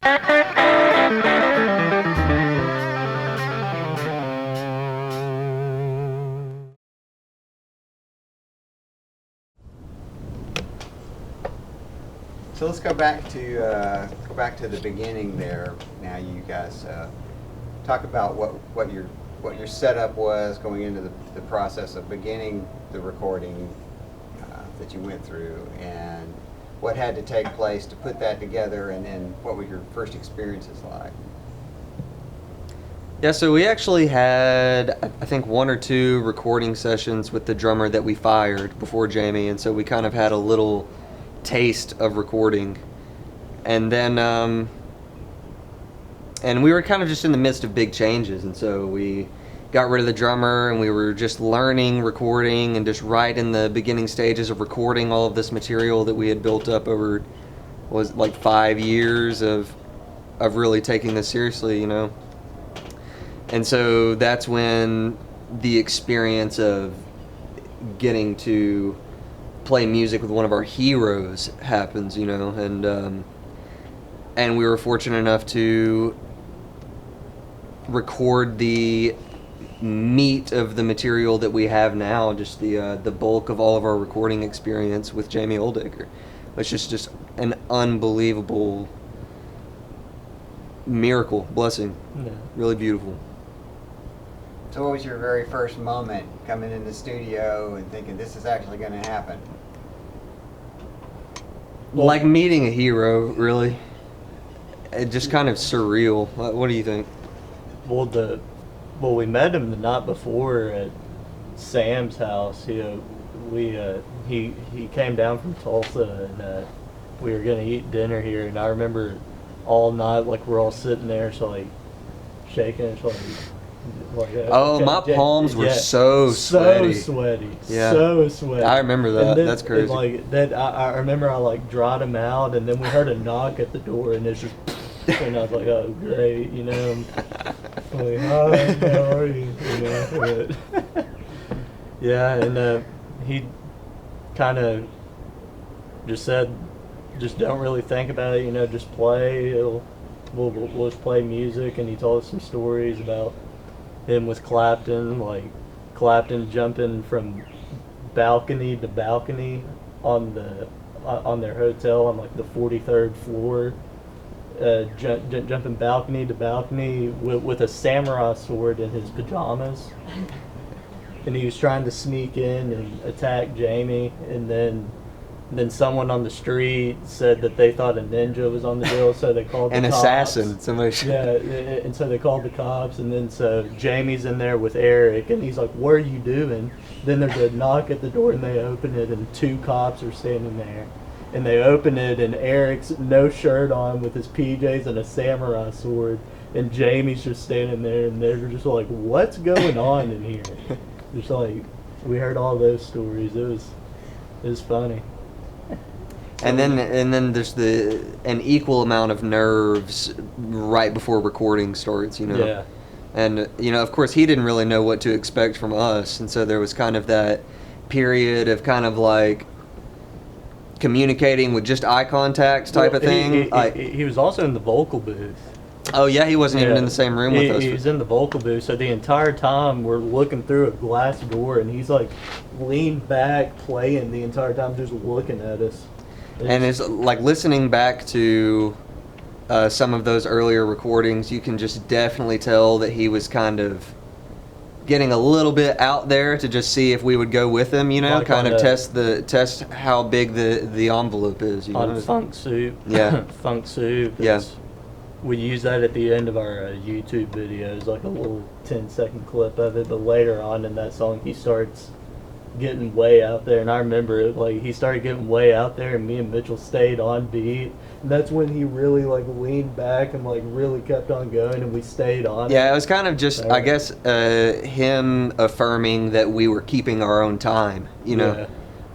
So let's go back to the beginning there. Now you guys talk about what your setup was going into the process of beginning the recording that you went through, and what had to take place to put that together, and then what were your first experiences like? Yeah, so we actually had, I think, 1 or 2 recording sessions with the drummer that we fired before Jamie, and so we kind of had a little taste of recording. And then, and we were kind of just in the midst of big changes, and so we got rid of the drummer, and we were just learning recording and just right in the beginning stages of recording all of this material that we had built up over, was like 5 years of really taking this seriously, you know. And so that's when the experience of getting to play music with one of our heroes happens, you know, and we were fortunate enough to record the meat of the material that we have now, just the bulk of all of our recording experience with Jamie Oldaker, which is just an unbelievable miracle, blessing, really beautiful. So what was your very first moment coming in the studio and thinking this is actually going to happen? Like meeting a hero, really. It just kind of surreal. What do you think? Well, we met him the night before at Sam's house. He came down from Tulsa, and we were gonna eat dinner here. And I remember all night, like we're all sitting there, so like shaking, it's like my palms were so sweaty. Yeah. So sweaty. I remember that. Then, that's crazy. Like that, I remember I like dried him out, and then we heard a knock at the door, and it's just, and I was like, oh great, you know. I'm like, hi, how are you? You know, but, yeah, and he kind of just said, just don't really think about it, you know, just play. We'll just play music, and he told us some stories about him with Clapton, like Clapton jumping from balcony to balcony on their hotel on like the 43rd floor, jumping balcony to balcony with a samurai sword in his pajamas, and he was trying to sneak in and attack Jamie, and then someone on the street said that they thought a ninja was on the deal, so they called the cops. An assassin. Somebody. Yeah, and so they called the cops, and then so Jamie's in there with Eric, and he's like, what are you doing? Then there's a knock at the door, and they open it, and 2 cops are standing there. And they open it, and Eric's no shirt on with his PJs and a samurai sword, and Jamie's just standing there, and they're just like, what's going on in here? Just like, we heard all those stories. It was funny. And then there's an equal amount of nerves right before recording starts, you know. Yeah. And you know, of course, he didn't really know what to expect from us, and so there was kind of that period of kind of like communicating with just eye contact type of thing. He was also in the vocal booth. Oh yeah, he wasn't even in the same room with us. He was in the vocal booth, so the entire time we're looking through a glass door, and he's like leaned back playing the entire time, just looking at us. And it's like listening back to some of those earlier recordings, you can just definitely tell that he was kind of getting a little bit out there to just see if we would go with him, you know, like kind of test how big the envelope is, you know. On Funk Soup. Yeah. Funk Soup. Yeah. We use that at the end of our YouTube videos, like a little 10-second clip of it, but later on in that song he starts getting way out there, and I remember it, like he started getting way out there, and me and Mitchell stayed on beat, and that's when he really like leaned back and like really kept on going, and we stayed on. Yeah, it was kind of just, I guess, him affirming that we were keeping our own time, you know. Yeah.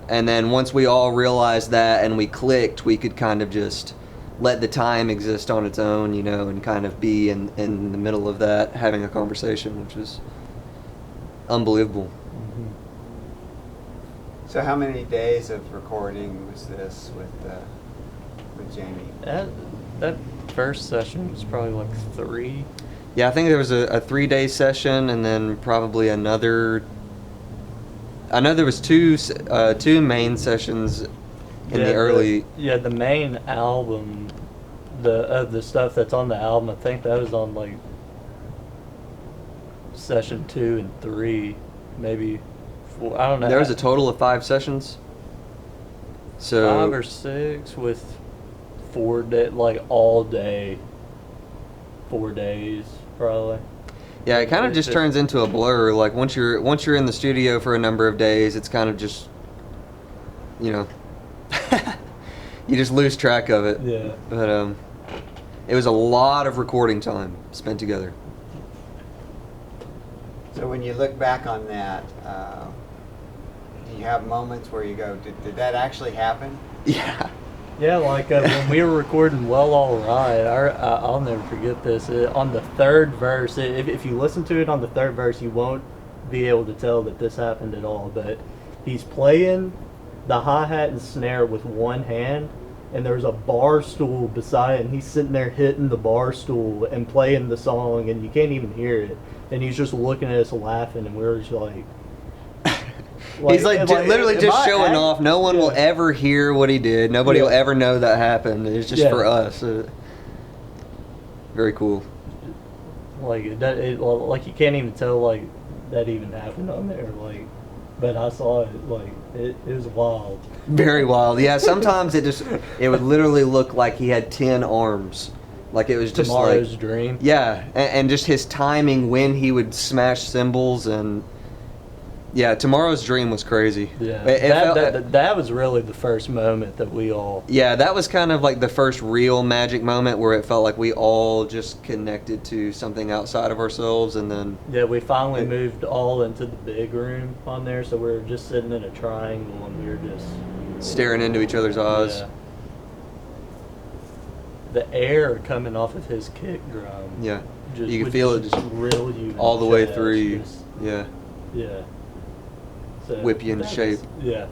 And then once we all realized that and we clicked, we could kind of just let the time exist on its own, you know, and kind of be in the middle of that, having a conversation, which was unbelievable. So how many days of recording was this with Jamie? That first session was probably like 3. Yeah, I think there was a 3-day session, and then probably another. I know there was two main sessions in the early. The main album, the stuff that's on the album, I think that was on like session 2 and 3, maybe 4. I don't know. There was a total of 5 sessions. So 5 or 6 with 4 day, like all day, 4 days probably. yeah, it kind of just turns into a blur. Like once you're in the studio for a number of days, it's kind of just, you know, you just lose track of it. Yeah. But it was a lot of recording time spent together. So when you look back on that, do you have moments where you go, did that actually happen? Yeah. Yeah, like when we were recording Well All Right, I'll never forget this. On the third verse, if you listen to it on the third verse, you won't be able to tell that this happened at all. But he's playing the hi-hat and snare with one hand, and there's a bar stool beside it, and he's sitting there hitting the bar stool and playing the song, and you can't even hear it. And he's just looking at us laughing, and we were just like... He's literally just showing off. No one will ever hear what he did. Nobody will ever know that happened. It's just for us. Very cool. Like like you can't even tell like that even happened on there. Like, but I saw it. Like it was wild. Very wild. Yeah. Sometimes it would literally look like he had 10 arms. Like it was just Tomorrow's Dream. Yeah, and just his timing when he would smash cymbals and. Yeah, Tomorrow's Dream was crazy. Yeah, It that was really the first moment that we all... Yeah, that was kind of like the first real magic moment where it felt like we all just connected to something outside of ourselves, and then... Yeah, we finally moved all into the big room on there, so we were just sitting in a triangle, and we were just... Staring into each other's eyes. Yeah. The air coming off of his kick drum... Yeah, you can feel it just rill you all the way chest, through you. just, Yeah. Yeah. So Whip you into shape. Yeah.